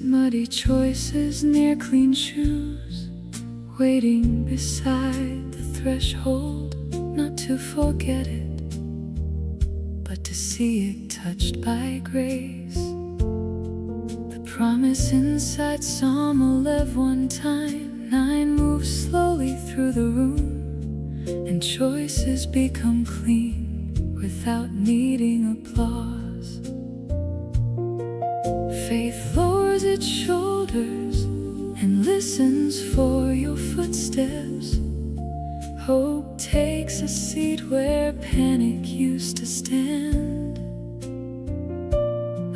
muddy choices near clean shoes, waiting beside the threshold, not to forget it, but to see it touched by grace. The promise inside Psalm 11, one time 9 moves slowly through the room, and choices become clean without needing applause. Faith lowers its shoulders and listens for your footsteps. Hope takes a seat where panic used to stand.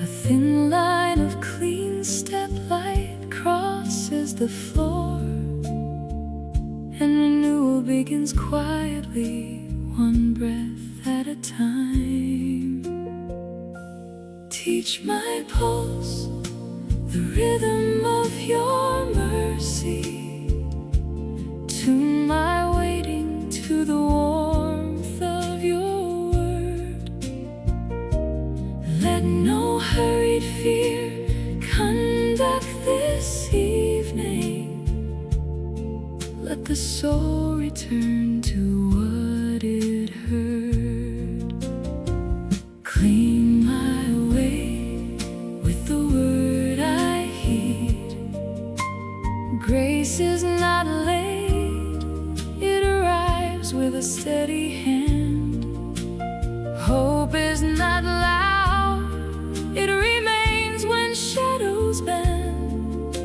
A thin line of clean step light crosses the floor, and renewal begins quietly, one breath at a time. Teach my pulse the rhythm of your mercy, tune my waiting to the warmth of your word. Let no hurried fear conduct this evening. Let the soul return to what it heard. Clean my way with the word I heed. Grace is not late, it arrives with a steady hand. Hope is not loud, it remains when shadows bend.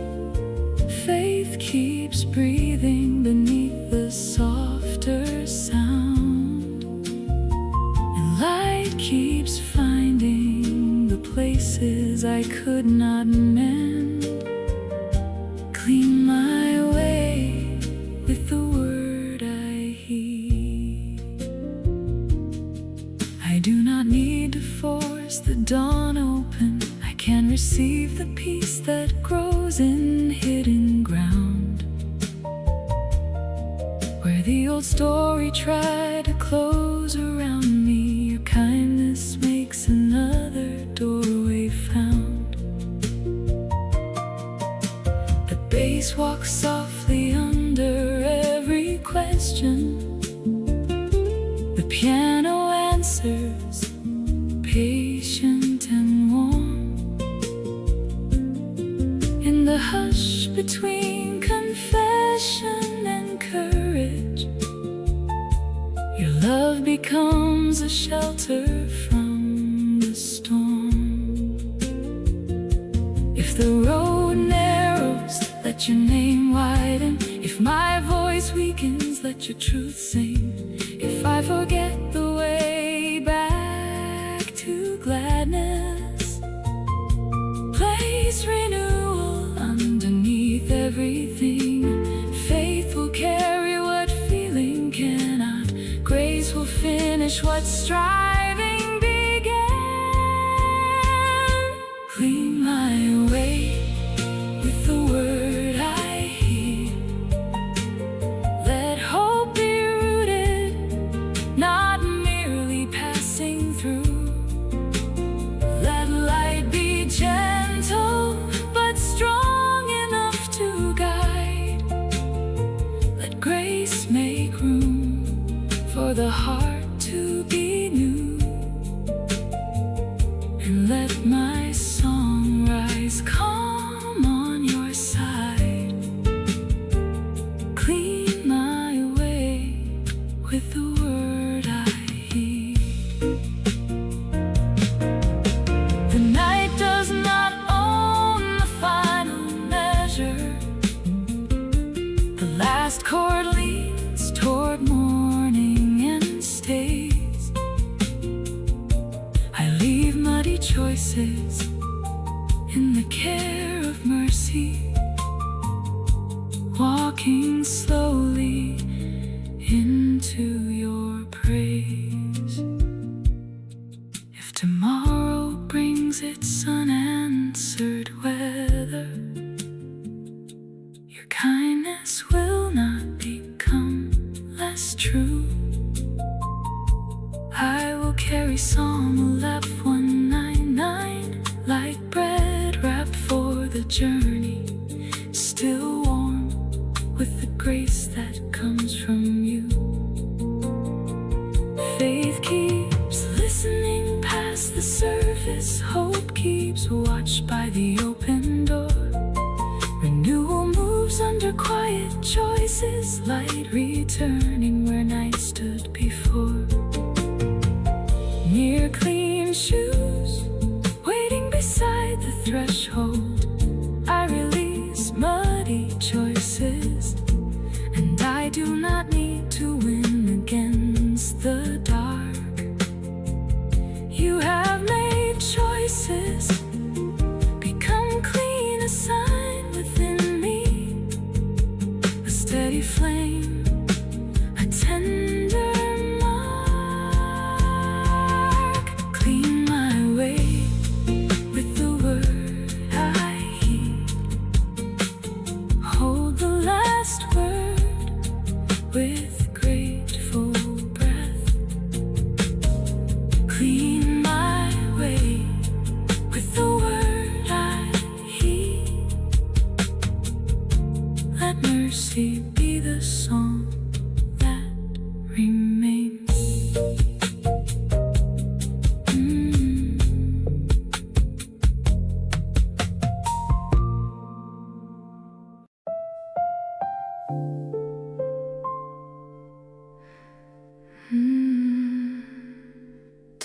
Faith keeps breathing beneath the softer sound, and light keeps finding the places I could not mend. Clean my way with the word I heed. I do not need to force the dawn open. I can receive the peace that grows in hidden ground. Where the old story tried to close around me, your kindness makes another doorway found. The bass walks softly under every question. The piano answers, patient and warm. In the hush between confession and courage, your love becomes a shelter from the storm. If the road narrows, let your name widen. If my voice weakens, let your truth sing. If I forget the way back to gladness, place renewal underneath everything. Faith will carry what feeling cannot. Grace will finish what striving began. Clean my way with the word I heed. Let hope be rooted, not merely passing through. Let light be gentle, but strong enough to guide. Let grace make room for the heart to be new. And let my song rise calm on your side. Clean my way with the word I heed. The night does not own the final measure. The last chord leads toward morning and stays. I leave muddy choices in the care of mercy, walking slowly into your praise. If tomorrow brings its unanswered weather, your kindness will not become less true. I will carry Psalm 11, 199 like bread wrapped for the journey, still warm with the grace that comes from you. Faith keeps listening past the surface, hope keeps watch by the open door. Renewal moves under quiet choices, light returning where night stood before. Near clean shoes, waiting beside the threshold, I release muddy choices, and I do not need to win against the dark. You have made choices, become clean, a sign within me, a steady flame, a tender mark. Clean my way with the word I heed, hold the last word with grateful breath. Clean my way with the word I heed. Let mercy be the song that remains.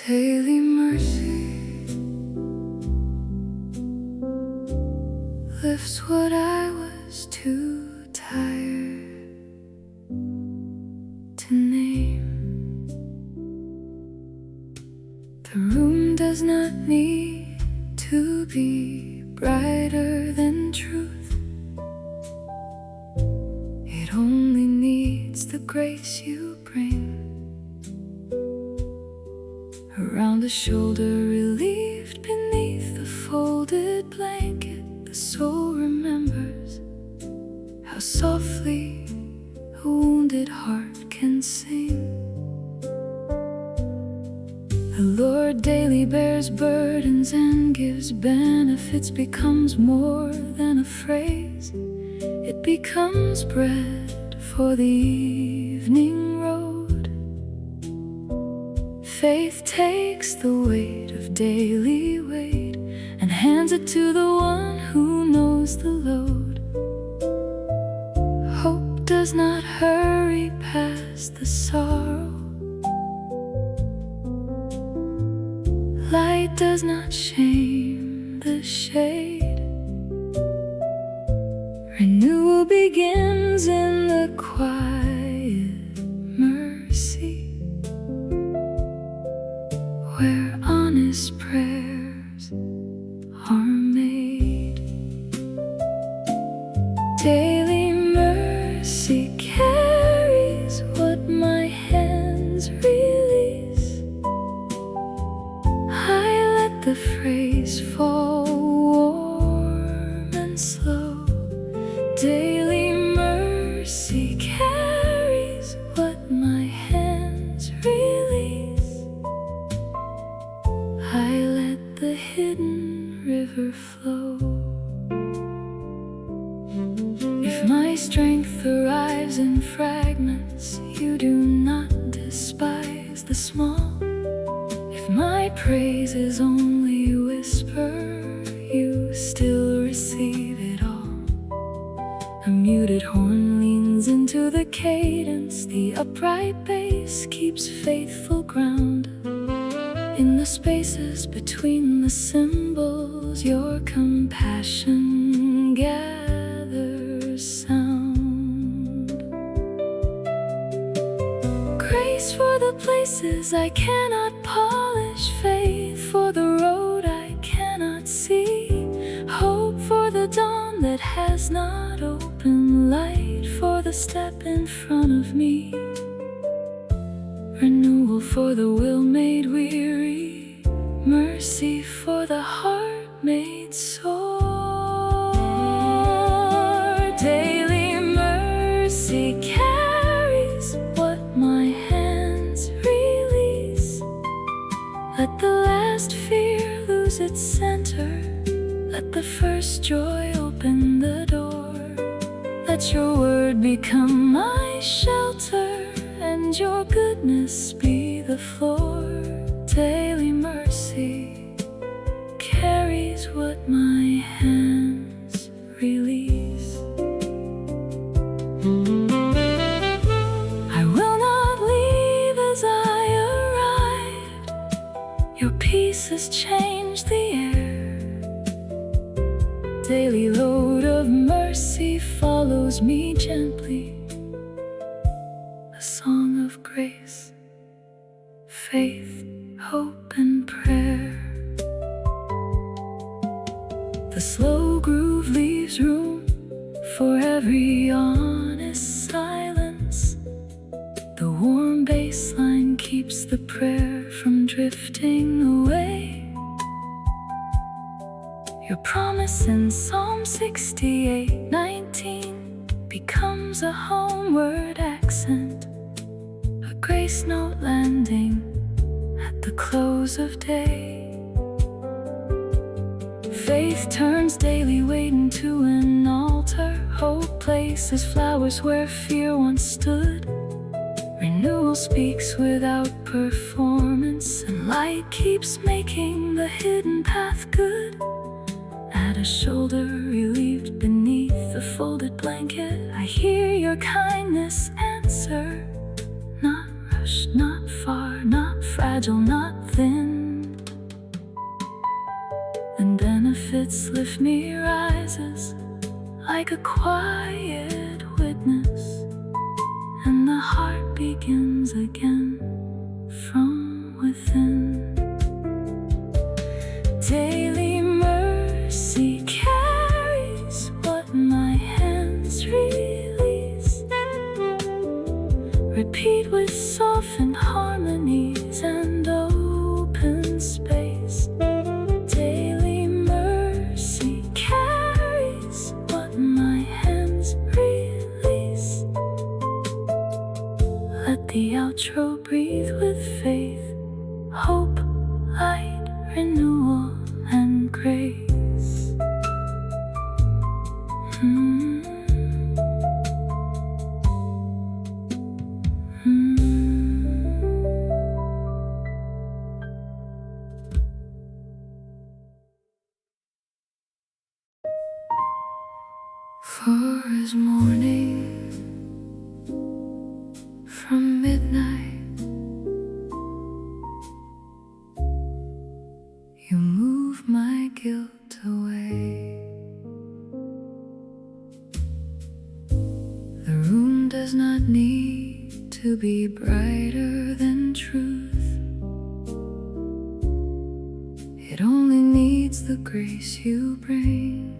Daily mercy lifts what I was too tired to name. The room does not need to be brighter than truth. It only needs the grace you bring. Around the shoulder, relieved beneath the folded blanket, the soul remembers how softly a wounded heart can sing. The Lord daily bears burdens and gives benefits, becomes more than a phrase. It becomes bread for the evening road. Faith takes the weight of daily weight and hands it to the one who knows the load. Hope does not hurry past the sorrow. Light does not shame the shade. Renewal begins in the quiet mercy, where honest prayers are made. Daily mercy carries what my hands release. I let the phrase fall warm and slow. Daily mercy carries what my hands release. I let the hidden river flow. If my strength arrives in fragments, you do not despise the small. If my praise is only a whisper, you still receive it all. A muted horn leans into the cadence, the upright bass keeps faithful ground. In the spaces between the cymbals, your compassion gathers sound. Grace for the places I cannot polish, faith for the road I cannot see, hope for the dawn that has not opened, light for the step in front of me. Renewal for the will made weary, mercy for the heart made sore. Daily mercy carries what my hands release. Let the last fear lose its center, let the first joy become my shelter, and your goodness be the floor. Daily mercy carries what my hands release. I will not leave as I arrived. Your peace has changed the air. Daily load of mercy follows me gently. A song of grace, faith, hope, and prayer. The slow groove leaves room for every honest silence. The warm bass line keeps the prayer from drifting away. Your promise in Psalm 68:19 becomes a homeward accent, a grace note landing at the close of day. Faith turns daily weight into an altar. Hope places flowers where fear once stood. Renewal speaks without performance, and light keeps making the hidden path good. At a shoulder relieved beneath the folded blanket, I hear your kindness answer. Not rushed, not far, not fragile, not thin. And benefits lift me rises like a quiet witness, and the heart begins again from within. Daily mercy carries what my hands release. Repeat with softened harmonies and open space. Daily mercy carries what my hands release. Let the outro breathe with faith, hope, light, renewal, and grace. Far as morning from midnight, you move my guilt away. The room does not need to be brighter than truth. It only needs the grace you bring.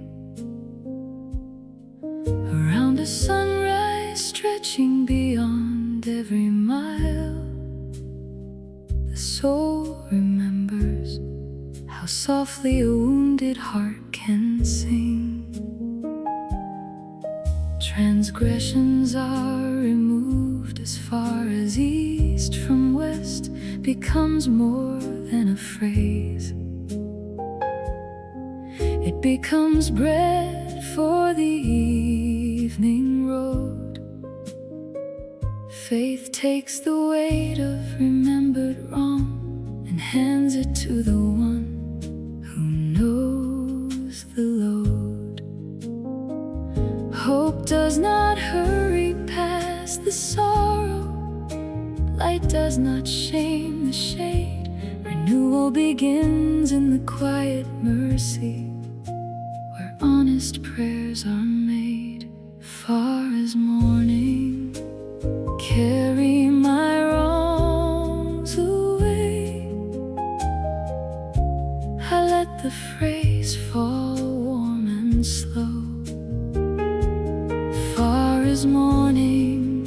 Around a sunrise stretching beyond every mile, the soul remembers how softly a wounded heart can sing. Transgressions are removed as far as east from west becomes more than a phrase. It becomes bread for the evening road. Faith takes the weight of remembered wrong and hands it to the one who knows the load. Hope does not hurry past the sorrow. Light does not shame the shade. Renewal begins in the quiet mercy where honest prayers are made. Far as morning, carry my wrongs away. I let the phrase fall warm and slow. Far as morning,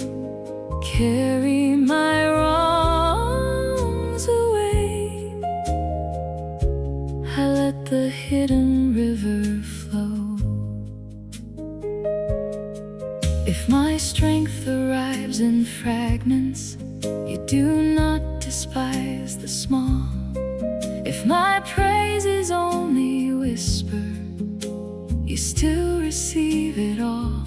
carry my wrongs away. I let the hidden river flow. If my strength arrives in fragments, you do not despise the small. If my praise is only whisper, you still receive it all.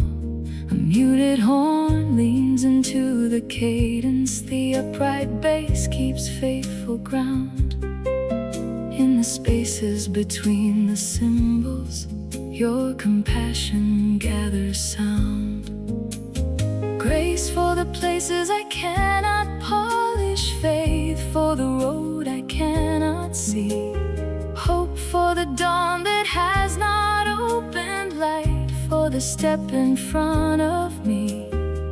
A muted horn leans into the cadence, the upright bass keeps faithful ground. In the spaces between the cymbals, your compassion gathers sound. Grace for the places I cannot polish, faith for the road I cannot see, hope for the dawn that has not opened, light for the step in front of me,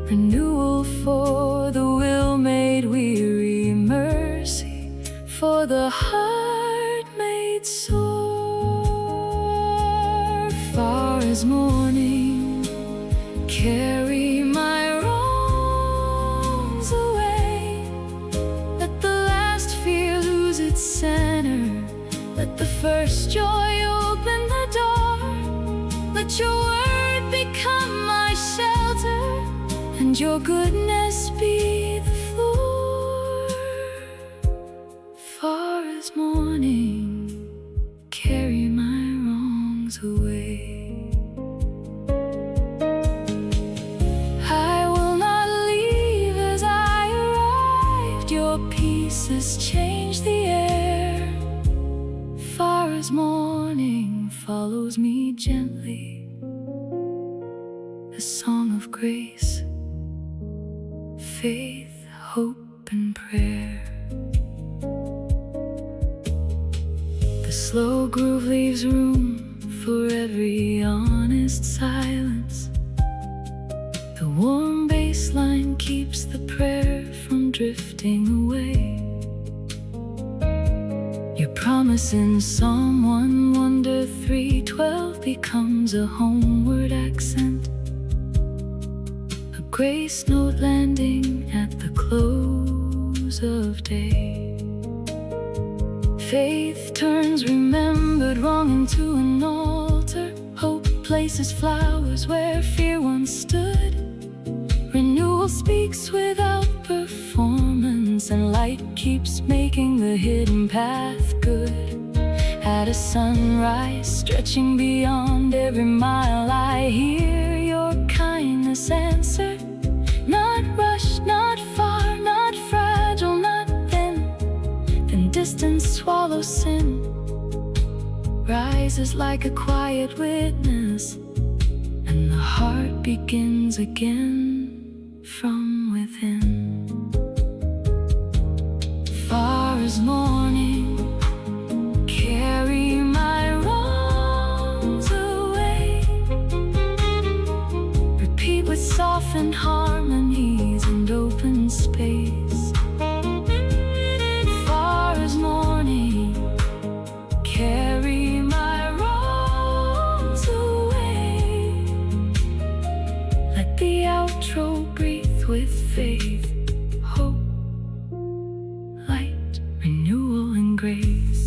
renewal for the will made weary, mercy for the heart made sore. Far as morning, carry my wrongs away. Let the last fear lose its center. Let the first joy open the door. Let your word become my shelter, and your goodness be the floor. Far as morning, carry my wrongs away. I will not leave as I arrived. Your peace has changed the air. Far as morning follows me gently, a song of grace, faith, hope, and prayer. The slow groove leaves room for every honest silence. The warm bass line keeps the prayer from drifting away. Your promise in Psalm 1:3-12 becomes a homeward accent, a grace note landing at the close of day. Faith turns remembered wrong into an altar. Hope places flowers where fear once stood. Renewal speaks without performance, and light keeps making the hidden path good. At a sunrise stretching beyond every mile, I hear your kindness answer. Not rushed, not far, not fragile, not thin. Then distance swallows sin, rises like a quiet witness, and the heart begins again from within. Far as morning, carry my wrongs away. Repeat with softened harmonies and open space. Far as morning, carry my wrongs away. Let the outro breathe with faith, hope, light, renewal, and grace.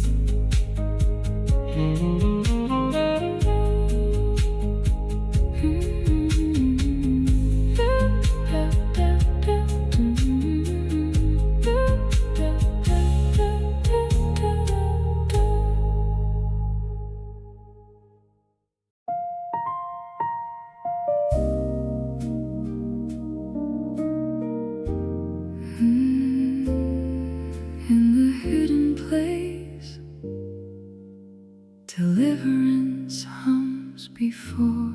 In the hidden place, deliverance hums before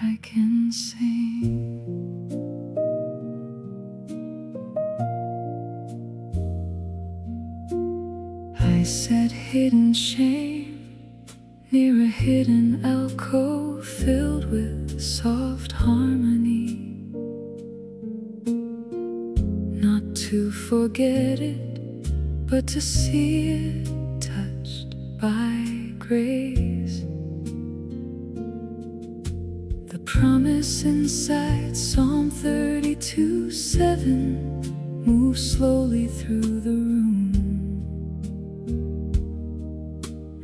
I can sing. I set hidden shame near a hidden alcove filled with soft harmony. Not to forget it, but to see it touched by grace. The promise inside Psalm 32:7 moves slowly through the room,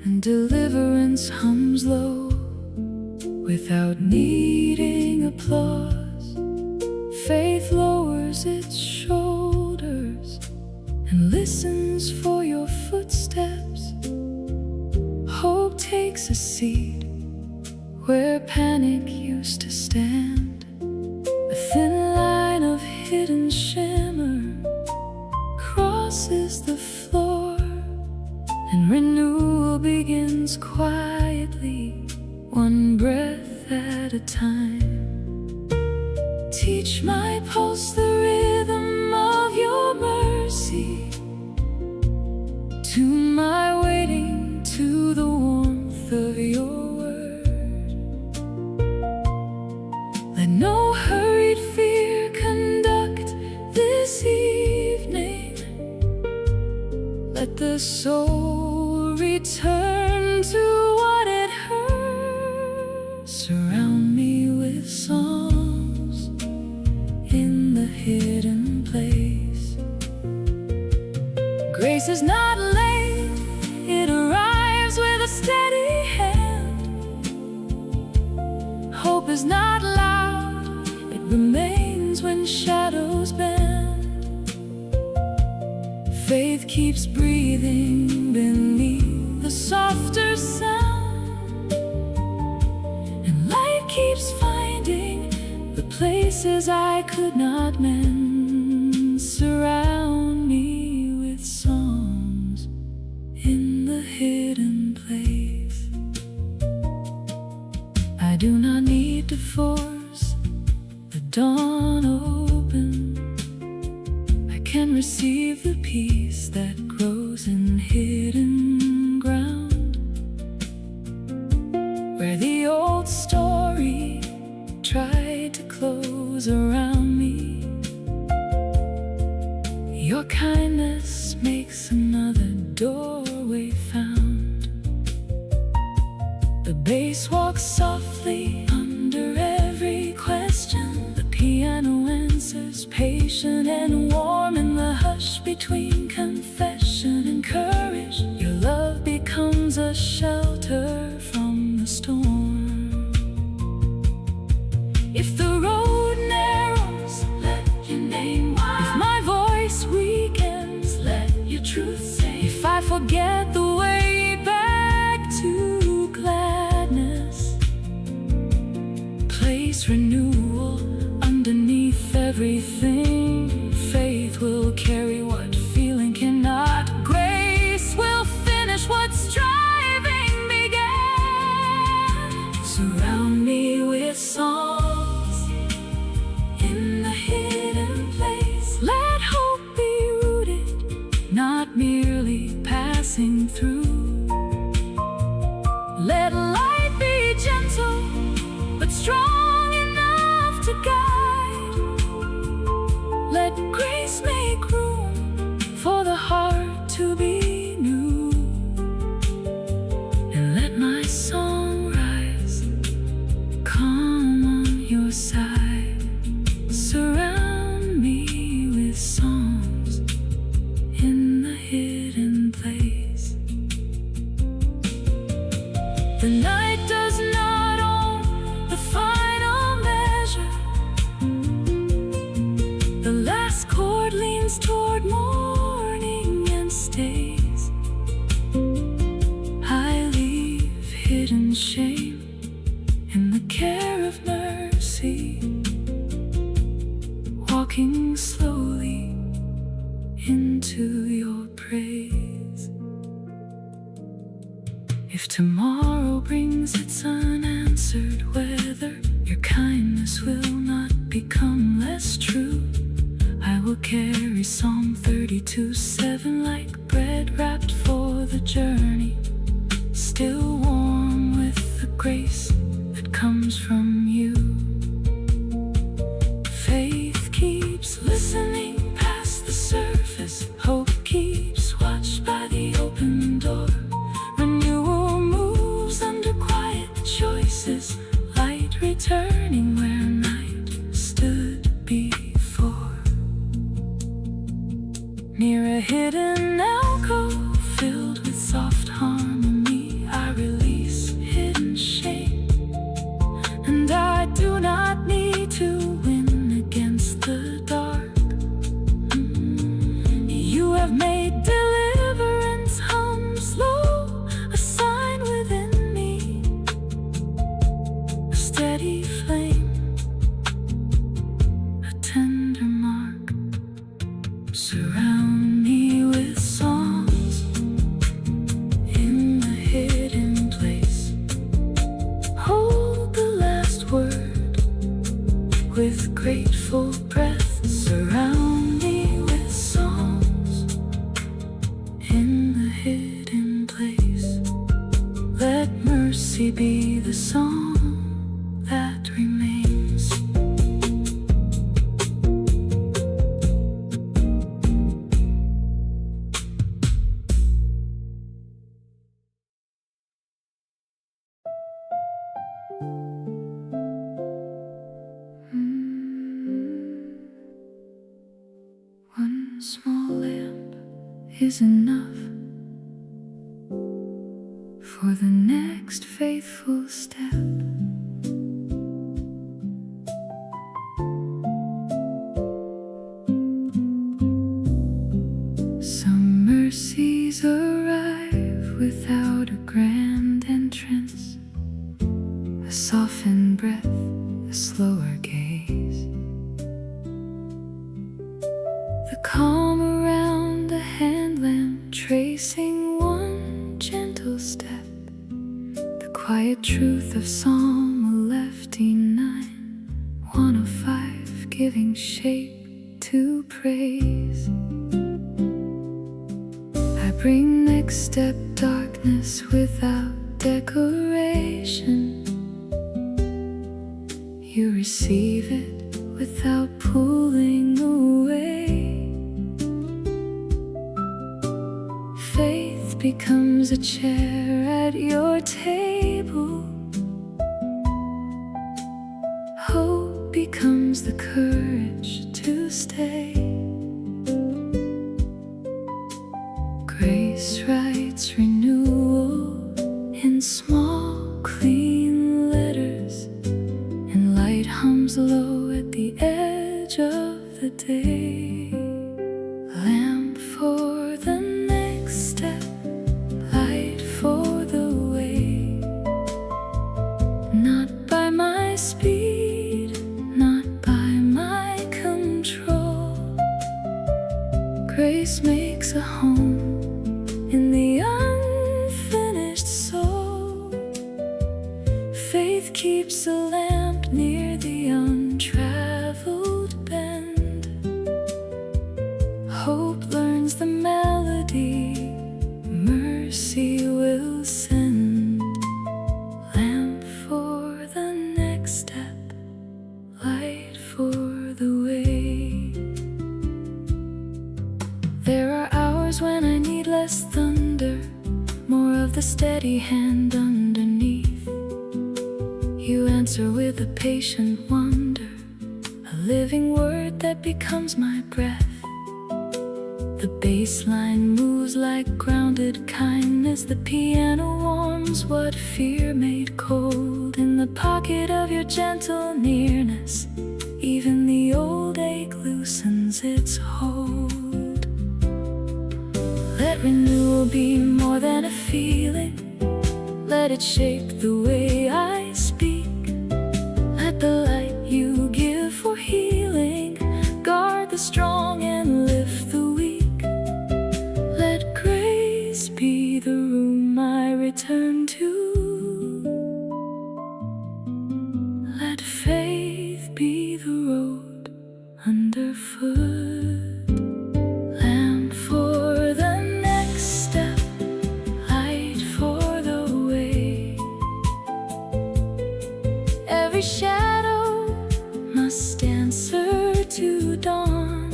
and deliverance hums low without needing applause. Faith lowers its shoulders and listens for your footsteps. Hope takes a seat where panic used to stand. and renewal begins quietly, one breath at a time. Teach my pulse the rhythm of your mercy, to my waiting, to the warmth of your word. Let no hurried fear conduct this evening. Let the soul return to what it heard. Surround me with songs in the hidden place. Grace is not late, it arrives with a steady hand. Hope is not loud, it remains when shadows bend. Faith keeps breathing beneath the softer sound, and light keeps finding the places I could not mend. Surround me with songs in the hidden place. I do not need to force the dawn open. I can receive the peace that grows in hidden ground, where the old story tried to close around me. Your kindness makes another doorway found. The bass walks softly under every question. The piano answers patient and warm in the hush between confession and courage. Your love becomes a shelter from the storm. If the road narrows, let your name wide. If my voice weakens, let your truth say. If I forget the way back to gladness, place renewal underneath everything. Faith will carry what feeling cannot. Grace will finish what striving began. Surround me with songs in the hidden place. Let hope be rooted, not merely passing through. Let light be gentle, but strong enough to guide. Let grace make room for the heart to be new. And let my song rise, calm on your side. Surround me with songs in the hidden place. The night does not own the final measure. The last chord leans toward morning and stays. I leave hidden shame in the care of mercy, walking slowly into your praise. If tomorrow brings its unanswered weather, your kindness will not become less true. I will carry Psalm 32:7 like bread wrapped for the journey, still warm with the grace that comes from you. Faith keeps listening past the surface. Hope keeps watch by the open door. Renewal moves under quiet choices. Light returning where night stood before. Near a hidden alcove filled with soft harmony, I release hidden shame. And I do not need to win against the dark. You have made deliverance hum slow, a sign within me, a steady flame, a tender mark. Surround me with songs Mercy be the song that remains. One small lamp is enough for the next faithful step. Some mercies arrive without a grand entrance, a softened breath, a slower gaze, the calm around a hand lamp tracing one gentle step. Quiet truth of Psalm 109, 105, giving shape to praise. I bring next step darkness without decoration. You receive it without pulling away. Faith becomes a chair at your table. Hope becomes the courage to stay. Grace writes renewal in small, clean letters, and light hums low at the edge of the day. Lamp for the next step, light for the way. Not by my speed, not by my control. Grace makes a home in the unfinished soul. Faith keeps a lamp near the untraveled bend. Hope learns the melody, mercy will send. Lamp for the next step, light for the way. There are hours when I need less thunder, more of the steady hand underneath. You answer with a patient wonder, a living word that becomes my breath. The bass line moves like grounded kindness. The piano warms what fear made cold. In the pocket of your gentle nearness, even the old ache loosens its hold. Let renewal be more than a feeling. Let it shape the way I speak. Let the light you give for healing guard the strong and lift the weak. Let grace be the room I return to. Let faith be the road underfoot. Lamp for the next step, light for the way. Every shadow must answer to dawn.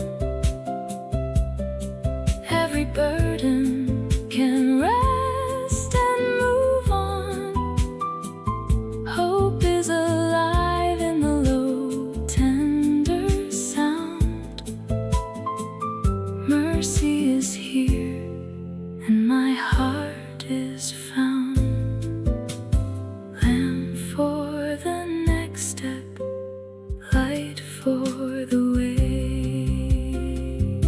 Every burden can rest and move on. Hope is alive in the low, tender sound. Mercy is here, and my heart is found. Lamp for the next step, light for the way.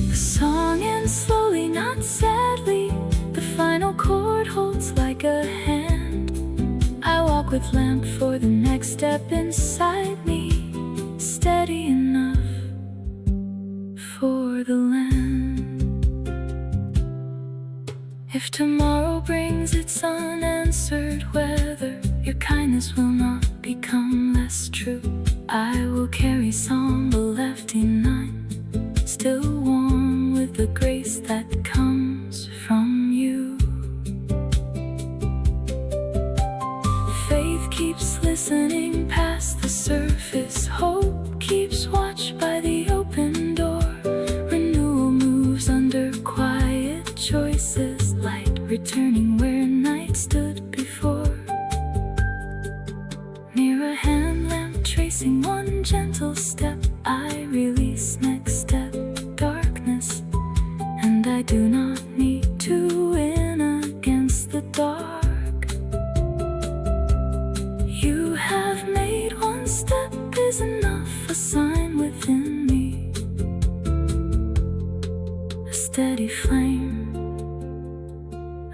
The song ends slowly, not sadly. The final chord holds like a hand. I walk with lamp for the next step inside me, steady enough for the land. If tomorrow brings its unanswered weather, your kindness will not become less true. I will carry Psalm 109, still warm with the grace that comes from you. returning where night stood before. Near a hand lamp, tracing one gentle step, I release next step, darkness, and I do not need to win against the dark. You have made one step is enough, a sign within me, a steady flame,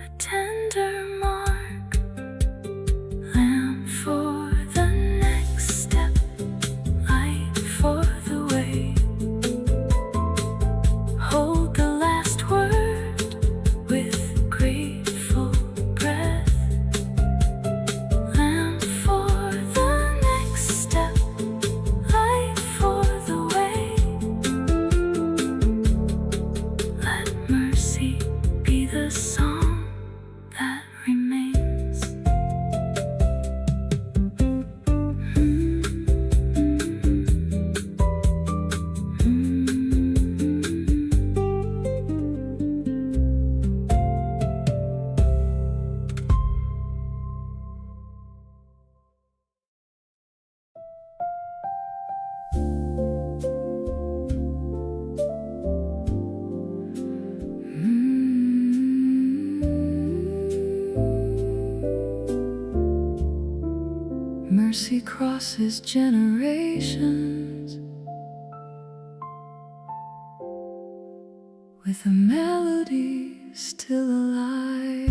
a tender mark, lamp for the next step, light for the way. Hold the last word with grateful breath, lamp for the next step, light for the way. Let mercy be the song that remains. Mercy crosses generations with a melody still alive.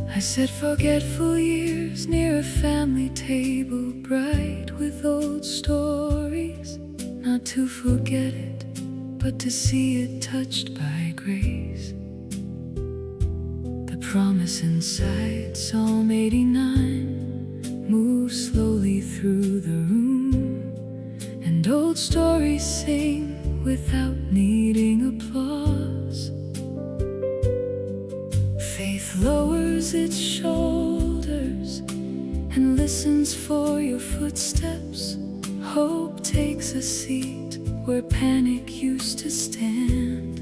I said forgetful years near a family table, bright with old stories, not to forget it, but to see it touched by grace. Promise inside Psalm 89 moves slowly through the room, and old stories sing without needing applause. Faith lowers its shoulders and listens for your footsteps. Hope takes a seat where panic used to stand.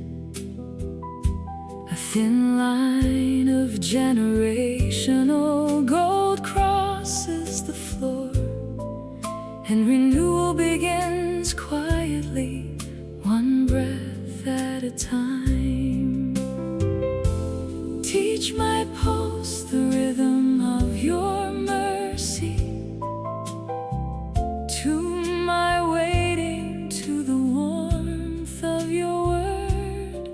A thin line of generational gold crosses the floor, and renewal begins quietly, one breath at a time. Teach my pulse the rhythm of your mercy, tune my waiting to the warmth of your word.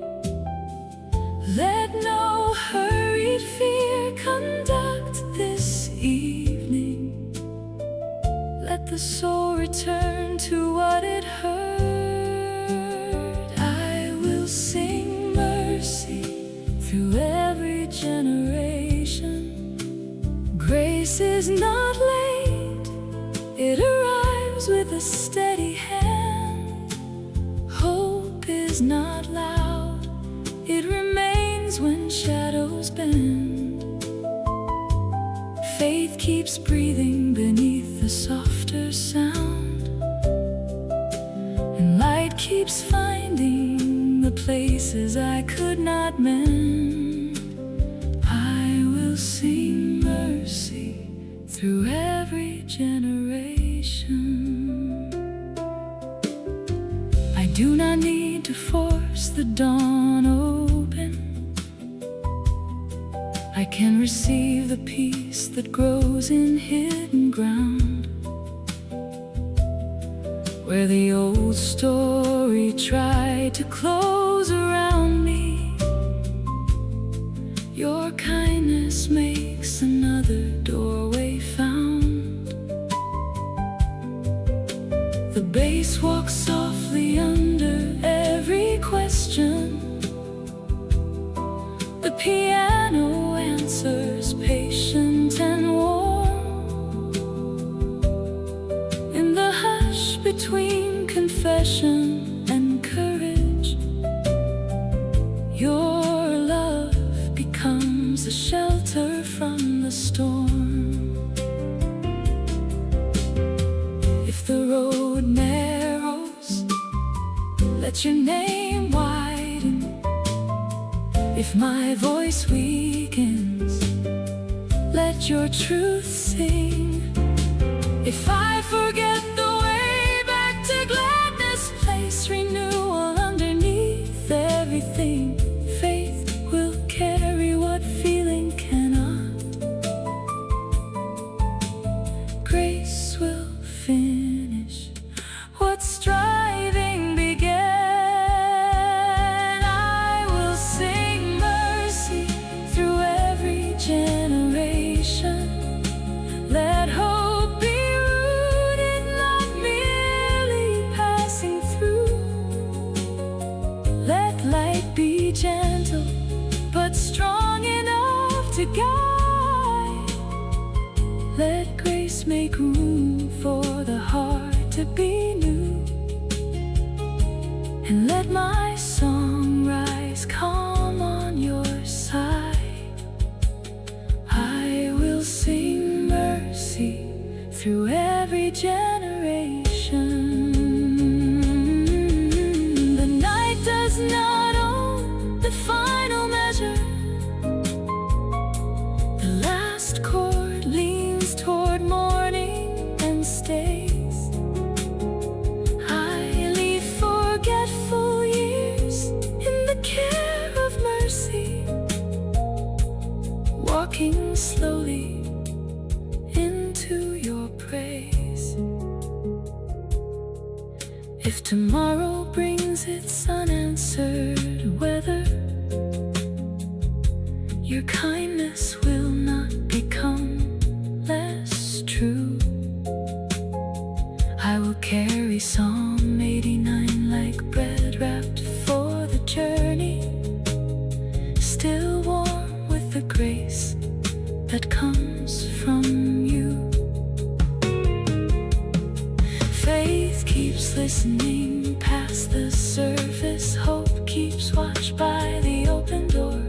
Let no hurried fear conduct this evening. Let the soul return to what it heard. I will sing mercy through every generation. Grace is not late, it arrives with a steady hand. Hope is not loud, it remains when shadows bend. Faith keeps breathing beneath the softer sound, and light keeps finding the places I could not mend. I will sing mercy through every generation. I do not need to force the dawn open. I can receive the peace that grows in hidden ground, where the old story tried to close around me. Your kindness makes another doorway found. The bass walks softly under every question. The piano answers patient and warm. In the hush between confession and courage, your love becomes a shelter from the storm. If the road narrows, Let your name widen. If my voice weakens, let your truth sing. If I forget the way back to gladness, place renewal underneath everything. Faith will carry what feeling cannot. Grace will finish what striving began. I will sing mercy through every generation. Let hope be rooted, not merely passing through. Let light be gentle, but strong enough to guide. Let grace make room for the heart to be new. And let my song rise calm on your side. I will sing mercy through every generation. The night does not own the final measure. The last chord leans toward morning and stays. I leave forgetful years in the care of mercy, walking slowly into your praise. If tomorrow brings its unanswered weather, your kindness will not become less true. I will carry Psalm 89 like bread wrapped for the journey, still warm with the grace that comes from you. Faith keeps listening past the surface. Hope keeps watch by the open door.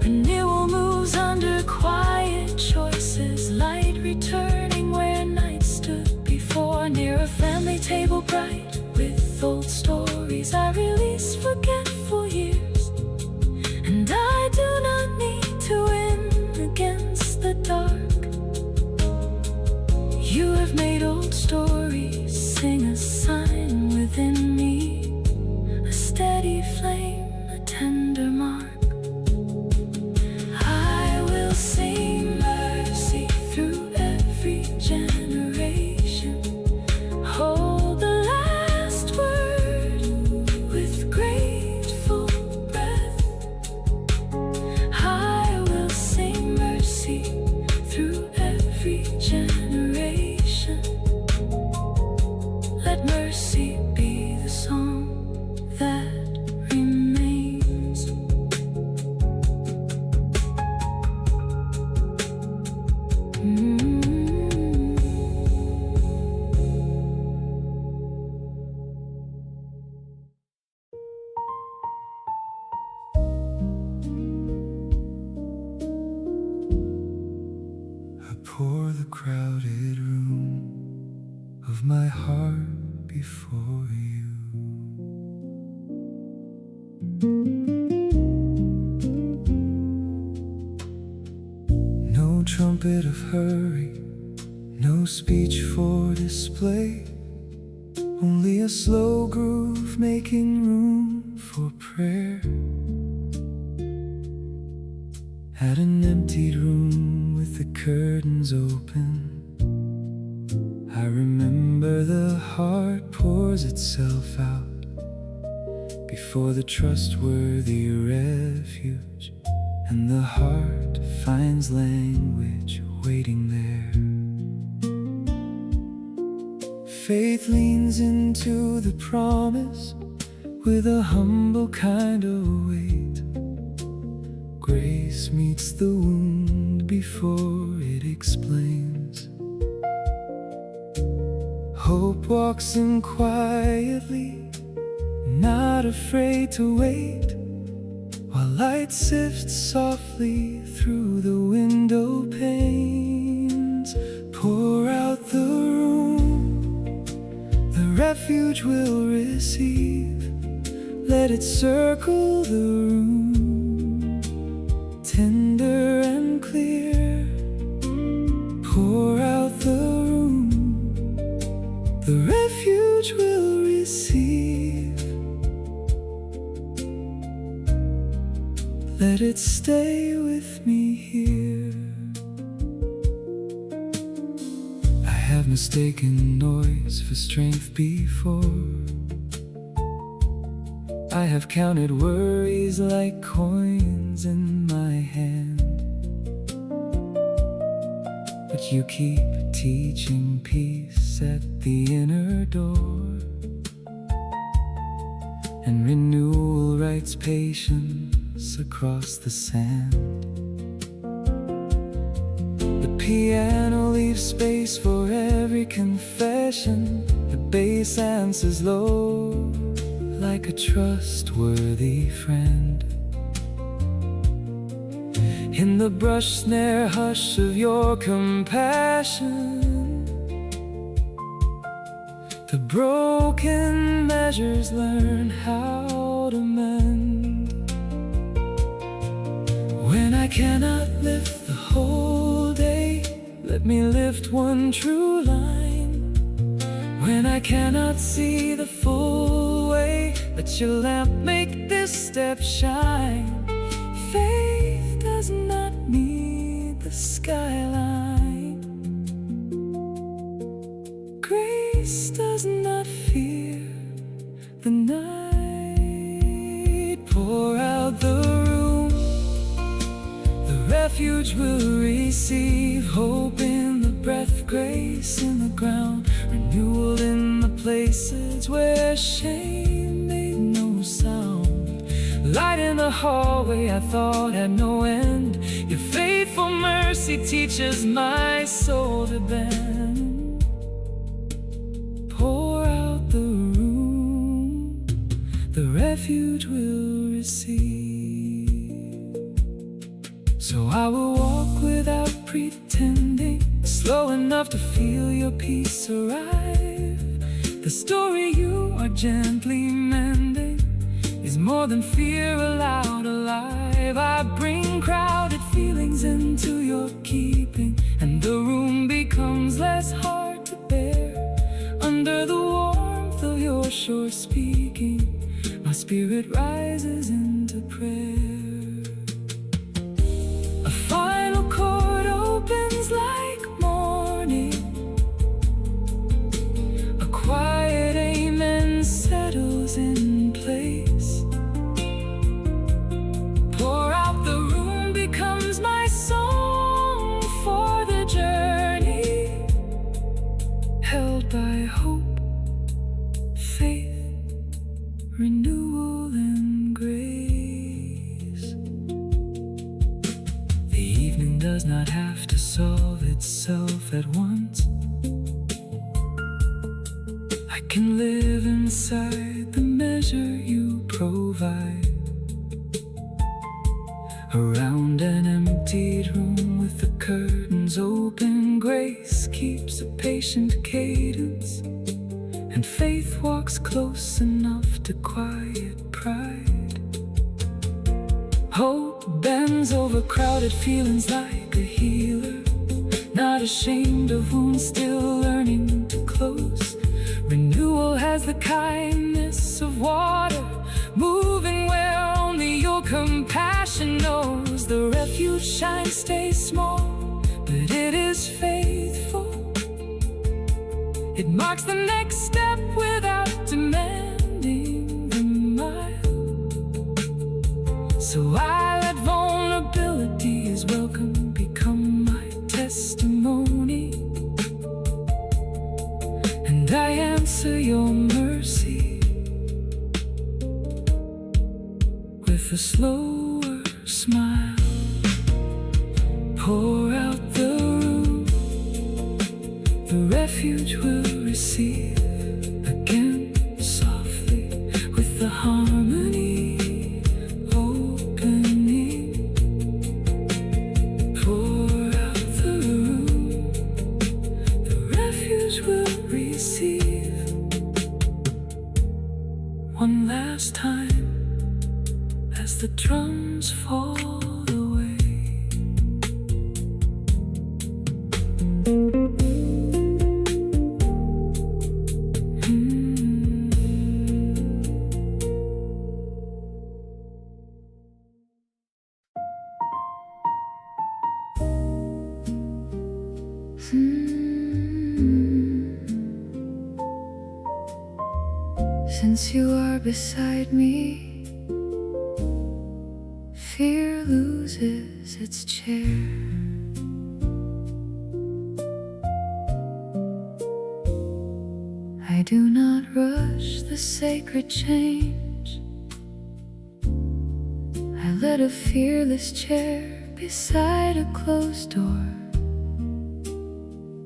Renewal moves under quiet choices. Light returning where night stood before. Near a family table bright with old stories, I release forgetful years. And I do not need to win against the dark. You have made old stories sing a sign within me, a steady flame, a tender mark. I will sing mercy through every generation. Hold the last word with grateful breath. I will sing mercy through every generation. Let mercy be the song that remains. I pour the crowded room of my heart before you. No trumpet of hurry, no speech for display, only a slow groove making room for prayer. At an emptied room with the curtains open, I remember the heart pours itself out before the trustworthy refuge, and the heart finds language waiting there. Faith leans into the promise with a humble kind of weight. Grace meets the wound before it explains. Hope walks in quietly, not afraid to wait, while light sifts softly through the window panes. Pour out the room, the refuge will receive. Let it circle the room, tender and clear. Pour out the room, the refuge will receive. Let it stay with me here. I have mistaken noise for strength before. I have counted worries like coins in my hand. But you keep teaching peace at the inner door, and renewal writes patience across the sand. The piano leaves space for every confession. The bass answers low like a trustworthy friend. In the brush snare hush of your compassion, the broken measures learn how to mend. When I cannot lift the whole day, let me lift one true line. When I cannot see the full way, let your lamp make this step shine. Faith does not need the skyline. Grace does not fear the night. Pour out the room, the refuge will receive. Hope in the breath, grace in the ground, renewal in the places where shame made no sound. Light in the hallway I thought had no end. Your faithful mercy teaches my soul to bend. Pour out the room, the refuge will receive. So I will walk without pretending, slow enough to feel your peace arrive. The story you are gently mending is more than fear allowed alive. I bring crowded feelings into your keeping, and the room becomes less hard to bear. Under the warmth of your sure speaking, my spirit rises into prayer. A final chord opens like morning, a quiet amen settles in place. Pour out the room becomes my song for the journey, held by hope, faith, renewal and grace. The evening does not have to solve itself at once. I can live inside the measure you provide. Around an emptied room with the curtains open, grace keeps a patient cadence, and faith walks close enough to quiet pride. Hope bends over crowded feelings like a healer, not ashamed of wounds, still learning to close. Renewal has the kindness of water, moving where only your compassion knows. The refuge shines, stays small, but it is faithful. It marks the next step without demanding the mile. So I let vulnerability as welcome become my testimony, and I answer your mercy with a slower smile. Pour out the room, the refuge will receive. Again softly with the harmony opening. Pour out the room, the refuge will receive. one last time as the drums fall away. Since you are beside me, fear loses its chair. I do not rush the sacred change. I let a fearless chair beside a closed door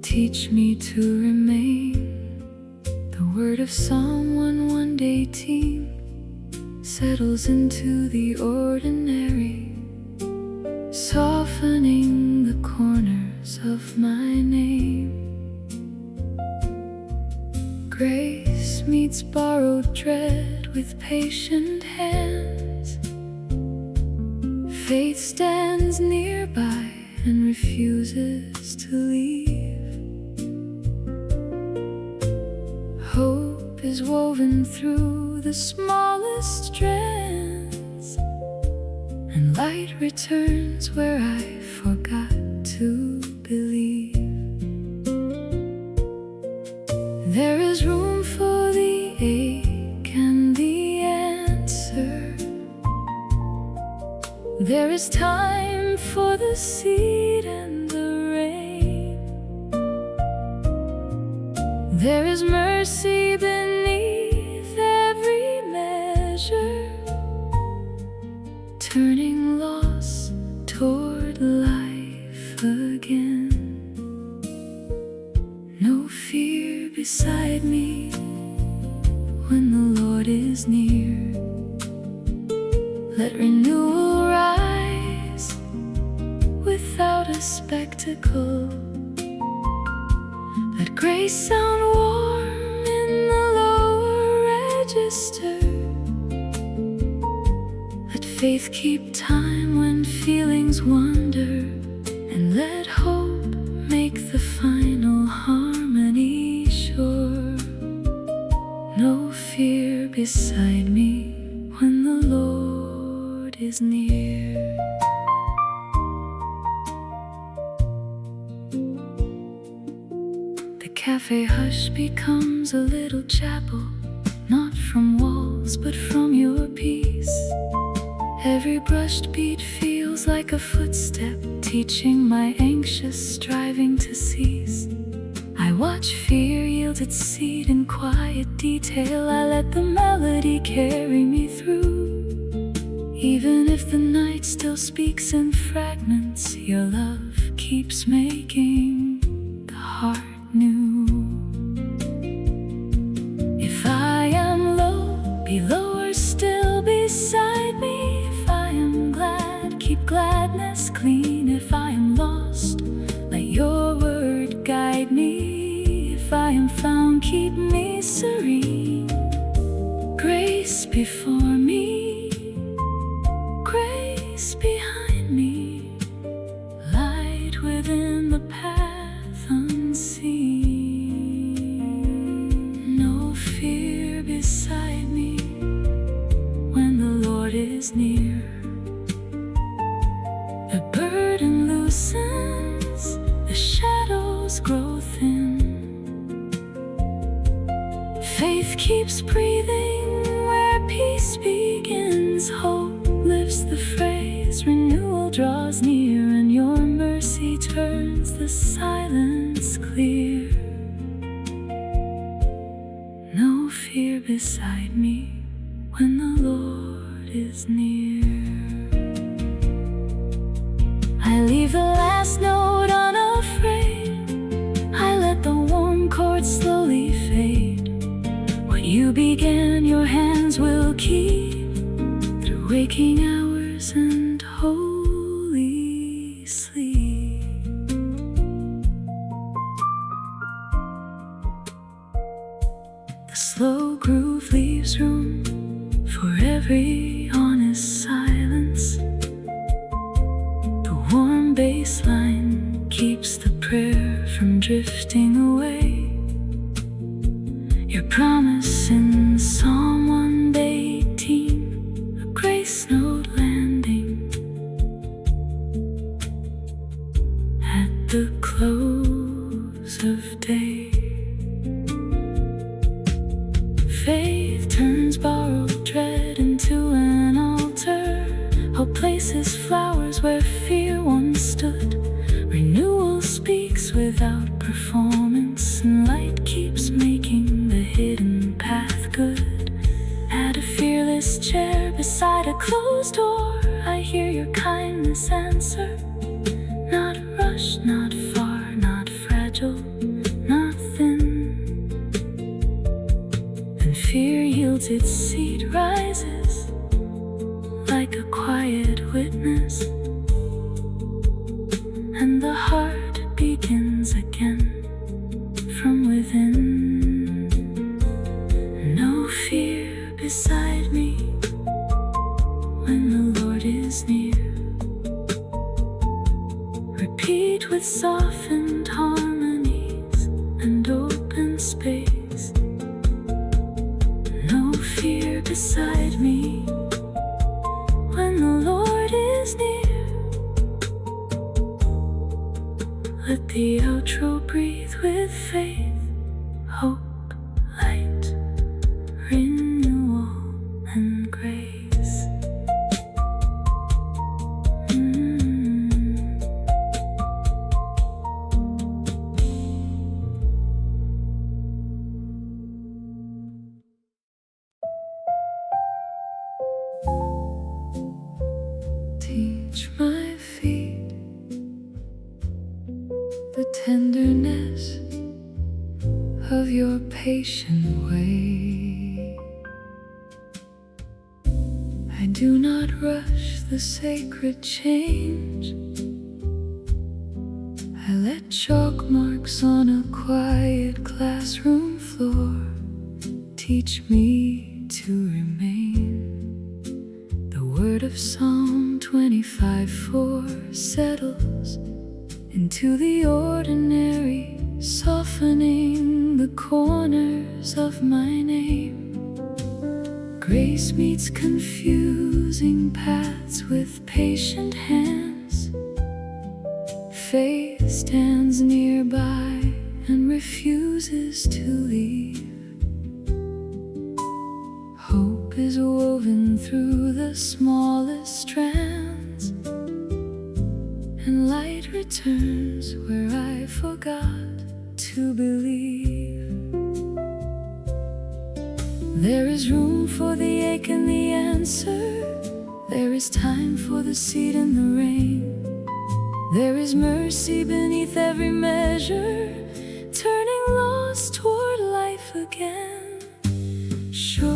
teach me to remain. The word of Psalm 118 settles into the ordinary, softening the corners of my name. Grace meets borrowed dread with patient hands. Faith stands nearby and refuses to leave. Hope is woven through the smallest strands, and light returns where I forgot to believe. There is room for the ache and the answer. There is time for the seed and the rain. There is mercy beneath every measure, turning loss toward life again. No fear beside me when the Lord is near. Let renewal rise without a spectacle. Let grace sound warm in the lower register. Let faith keep time when feelings wander, and let hope make the final harmony sure. No fear beside me when the Lord is near. The cafe hush becomes a little chapel, not from walls but from your peace. Every brushed beat feels like a footstep, teaching my anxious striving to cease. I watch fear yield its seat in quiet detail. I let the melody carry me through. Even if the night still speaks in fragments, your love keeps making the heart new. If I am low, be lower still beside me. If I am glad, keep gladness clean. If I am lost, let your word guide me. If I am found, keep me serene. Grace before me, grace behind me, light within the path unseen. No fear beside me when the Lord is near. The burden loosens, the shadows grow thin. Faith keeps breathing where peace begins. Hope lifts the phrase, renewal draws near, and your mercy turns the silence clear. No fear beside me when the Lord is near. I leave the last note unafraid. I let the warm chords slowly fade. What you began, your hands will keep through waking hours and holy sleep. The slow groove leaves room For every honest silence, the warm bass line keeps the prayer from drifting away. Your promise in Psalm 118, a grace note landing at the close of day. Faith turns borrowed dread into an altar. Hope places flowers where fear once stood. Renewal speaks without performance, and light keeps making the hidden path good. At a fearless chair beside a closed door, I hear your kindness answer. Not rushed, not far, not fragile, not thin. And fear yields its seat, rises like a quiet witness, and the heart begins again from within. No fear beside me when the Lord is near. Repeat with softened harmonies and open space. No fear beside me when the Lord is near. Let the outro breathe with faith, hope, light, renewal, and grace. Teach my feet the tenderness of your patient way. I do not rush the sacred change. I let chalk marks on a quiet classroom floor teach me to remain. The word of Psalm 25:4 settles into the ordinary, softening the corners of my name. Grace meets confusing paths with patient hands. Faith stands nearby and refuses to leave. Hope is woven through the smallest strands, and light returns where I forgot to believe. There is room for the ache and the answer. There is time for the seed and the rain. There is mercy beneath every measure, turning lost toward life again. Show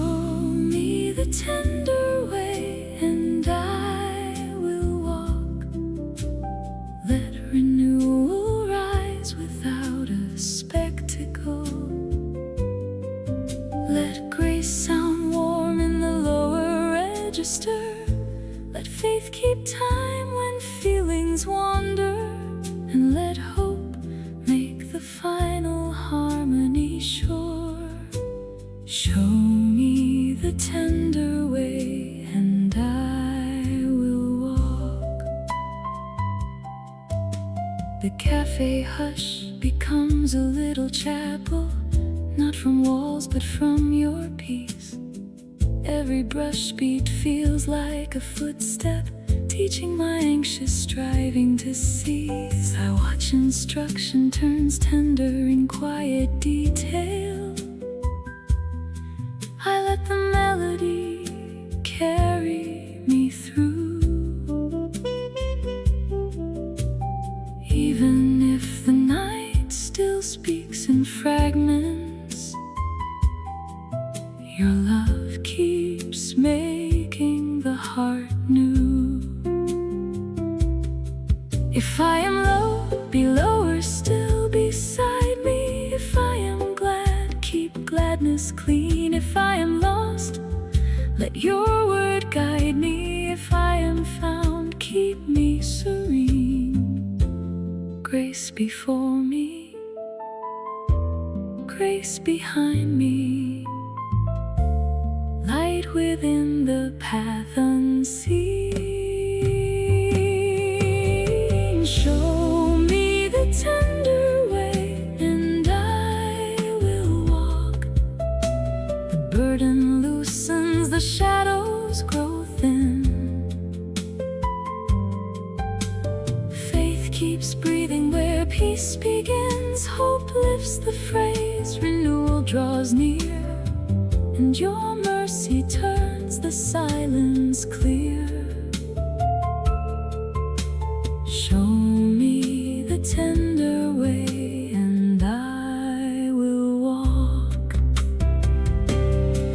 me the tender way and I will walk. Let renewal rise without a spectacle. Let grace sound warm in the lower register. Let faith keep time when feelings wander, and let hope make the final harmony sure. Show me the tender way and I will walk. The cafe hush becomes a little chapel, not from walls but from your peace. Every brush beat feels like a footstep, teaching my anxious striving to cease. I watch instruction turns tender in quiet detail. I let the melody carry me through. Even if the night still speaks in fragments, your love keeps making the heart new. If I am low, be lower still beside me. If I am glad, keep gladness clean. If I am lost, Let your word guide me. If I am found, keep me serene. Grace before me, grace behind me, light within the path unseen. Show me the tender way, and I will walk. The burden loosens, the shadows grow thin. Faith keeps breathing where peace begins. Hope lifts the phrase, renewal draws near, and your mercy turns the silence clear. Show me the tender way, and I will walk.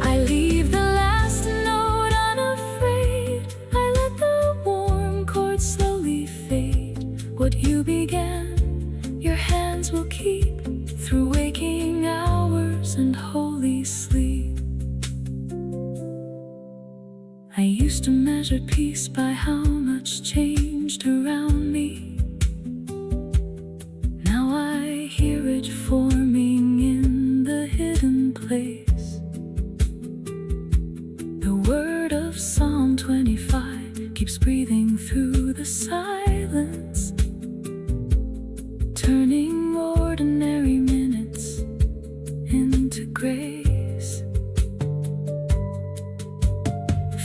I leave the last note unafraid. I let the warm chords slowly fade. What you began, your hands will keep through waking hours and holy sleep. I used to measure peace by how much changed around me. Now I hear it forming in the hidden place. The word of Psalm 25 keeps breathing through the silence, turning ordinary minutes into grace.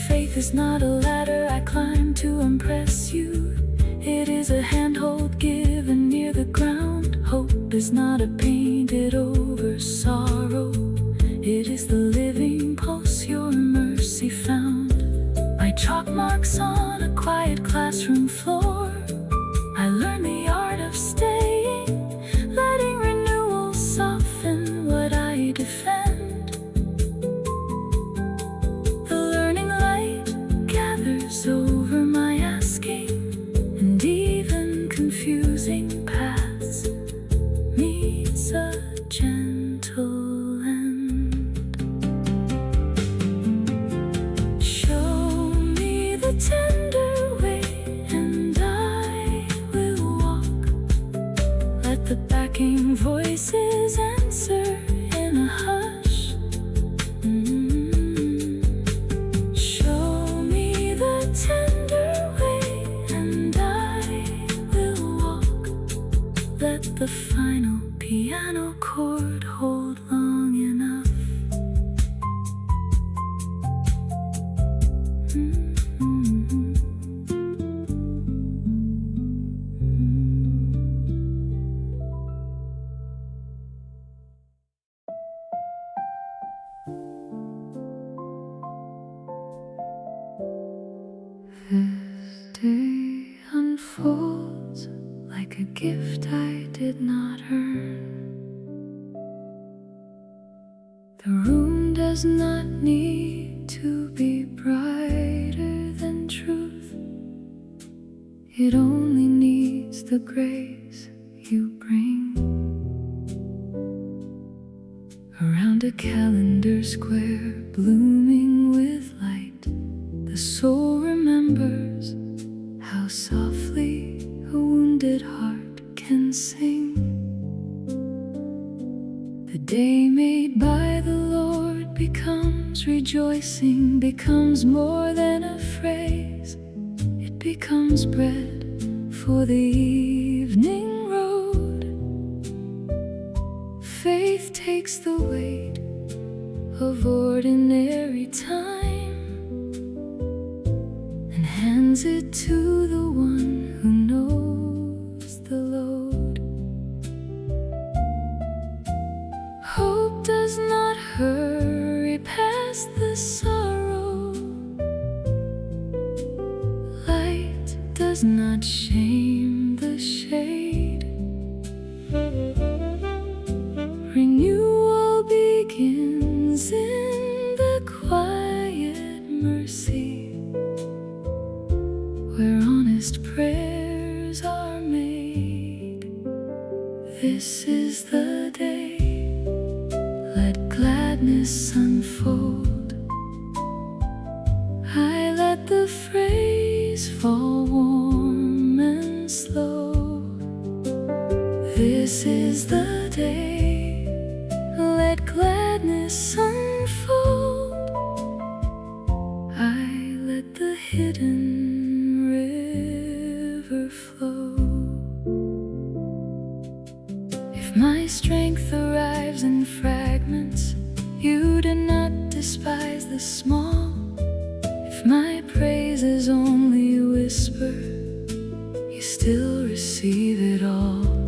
Faith is not a ladder I climb to impress you. It is a handhold given near the ground. Hope is not a painted over sorrow. It is the living pulse your mercy found. By chalk marks on a quiet classroom floor, I learned the art of staying, letting renewal soften what I defend. The learning light gathers over my asking, and even confusing paths meets a gentle end. Show me the tender way, and I will walk. Let the backing voices answer in a hush. Show me the tender way, and I will walk. Let the final piano chord hold long enough. This day unfolds like a gift I did not earn. The room does not need to be brighter than truth. It only needs the grace you bring. Around a calendar square blooming with light, the soul remembers how softly a wounded heart can sing. The day made by the Lord becomes rejoicing, becomes more than a phrase. It becomes bread for the evening road. Faith takes the weight of ordinary time and hands it to the one who knows the load. Hope does not hurry past the sorrow. Light does not shame the shade. Renewal begins in the quiet mercy, where honest prayers are made. This is the day, let gladness unfold. gladness unfold. I let the hidden river flow. If my strength arrives in fragments, you do not despise the small. If my praise is only a whisper, you still receive it all.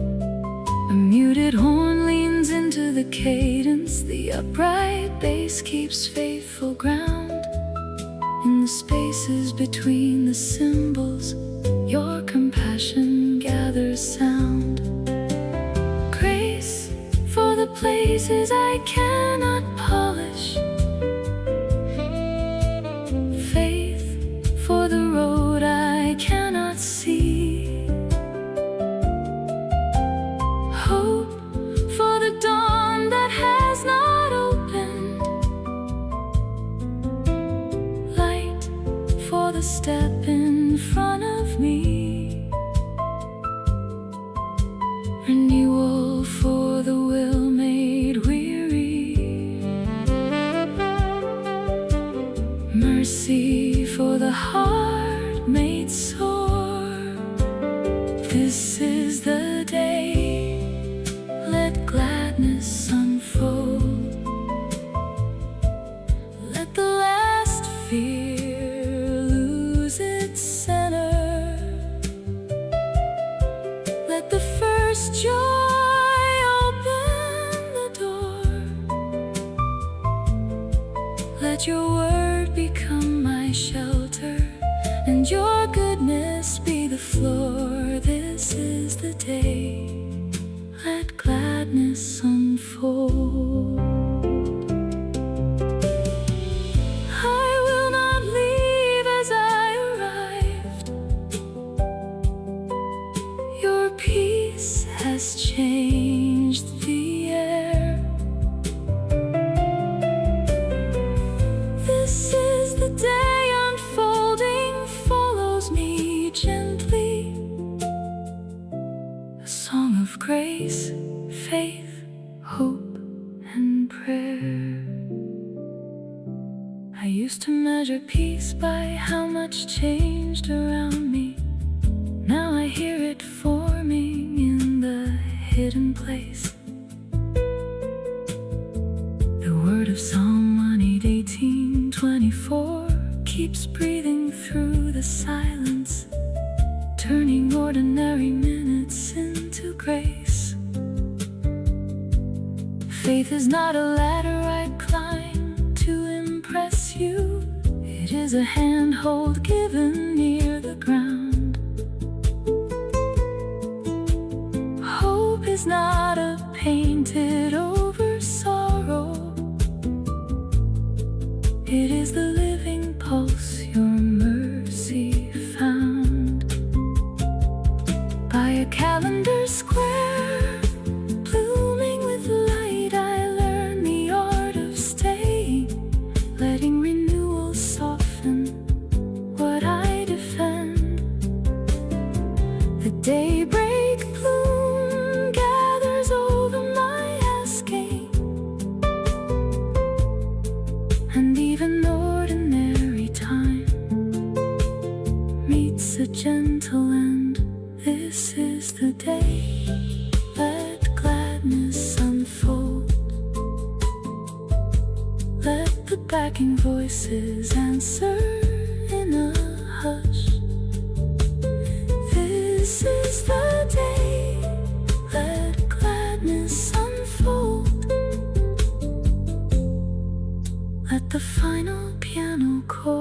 A muted horn leans into the cadence, the upright bass keeps faithful ground. In the spaces between the cymbals, your compassion gathers sound. Grace for the places I cannot polish, faith for the road I cannot see, hope for the dawn that has not opened, light for the step in front of me, renewal for the will made weary, mercy for the heart made sore. This is the day, let gladness unfold. Let the last fear lose its center. Let the first joy open the door. Let your word become my shelter, and your goodness be the floor. This is the day, let gladness unfold. I will not leave as I arrived. Your peace has changed the air. This is the day unfolding follows me gently. A song of grace, faith, hope, and prayer. I used to measure peace by how much changed around me. Now I hear it forming in the hidden place. The word of Psalm 118:24 keeps breathing through the silence, turning ordinary minutes into grace. Faith is not a ladder I climb to impress you. It is a handhold given near the ground. Hope is not a painted over sorrow. It is the living pulse your mercy found. By a calendar square, blooming with light, I learned the art of staying, letting renewal soften what I defend. The daybreak bloom gathers over my asking, and even ordinary time meets a gentle end. This is the day, let gladness unfold. Let the backing voices answer in a hush. This is the day, let gladness unfold. Let the final piano chord